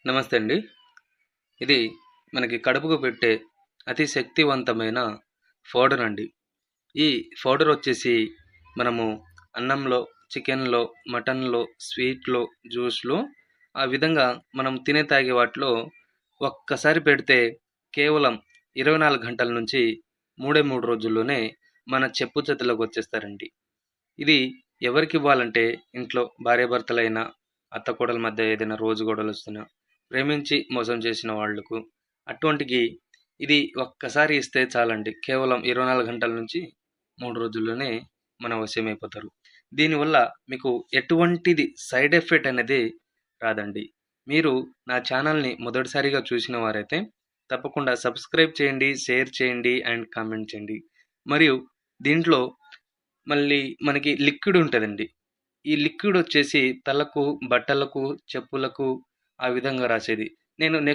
నమస్తే అండి. ఇది మనకి కడుపుకు పెట్టే అతి శక్తివంతమైన పౌడర్ అండి. ఈ పౌడర్ వచ్చేసి మనము అన్నంలో, చికెన్‌లో, మటన్‌లో, స్వీట్‌లో, జ్యూస్‌లో ఆ విధంగా మనం తినే తాగే వాటిలో ఒక్కసారి పెడితే కేవలం 24 గంటల నుంచి 3 రోజుల్లోనే మన చెప్పు చేతుల్లోకి వచ్చేస్తారండి. ఇది ఎవరికివ్వాలంటే ఇంట్లో భార్యాభర్తలైనా, అత్త కోడళ్ళ మధ్య ఏదైనా రోజు గొడవలొస్తున్నా, ప్రేమించి మోసం చేసిన వాళ్ళకు అటువంటికి ఇది ఒక్కసారి ఇస్తే చాలండి. కేవలం 24 గంటల నుంచి 3 రోజుల్లోనే మన వశమైపోతారు. దీనివల్ల మీకు ఎటువంటిది సైడ్ ఎఫెక్ట్ అనేది రాదండి. మీరు నా ఛానల్‌ని మొదటిసారిగా చూసిన వారైతే తప్పకుండా సబ్స్క్రైబ్ చేయండి, షేర్ చేయండి అండ్ కామెంట్ చేయండి. మరియు దీంట్లో మళ్ళీ మనకి లిక్విడ్ ఉంటదండి. ఈ లిక్విడ్ వచ్చేసి తలకు, బట్టలకు, చెప్పులకు ఆ విధంగా రాసేది. నేను నెక్స్ట్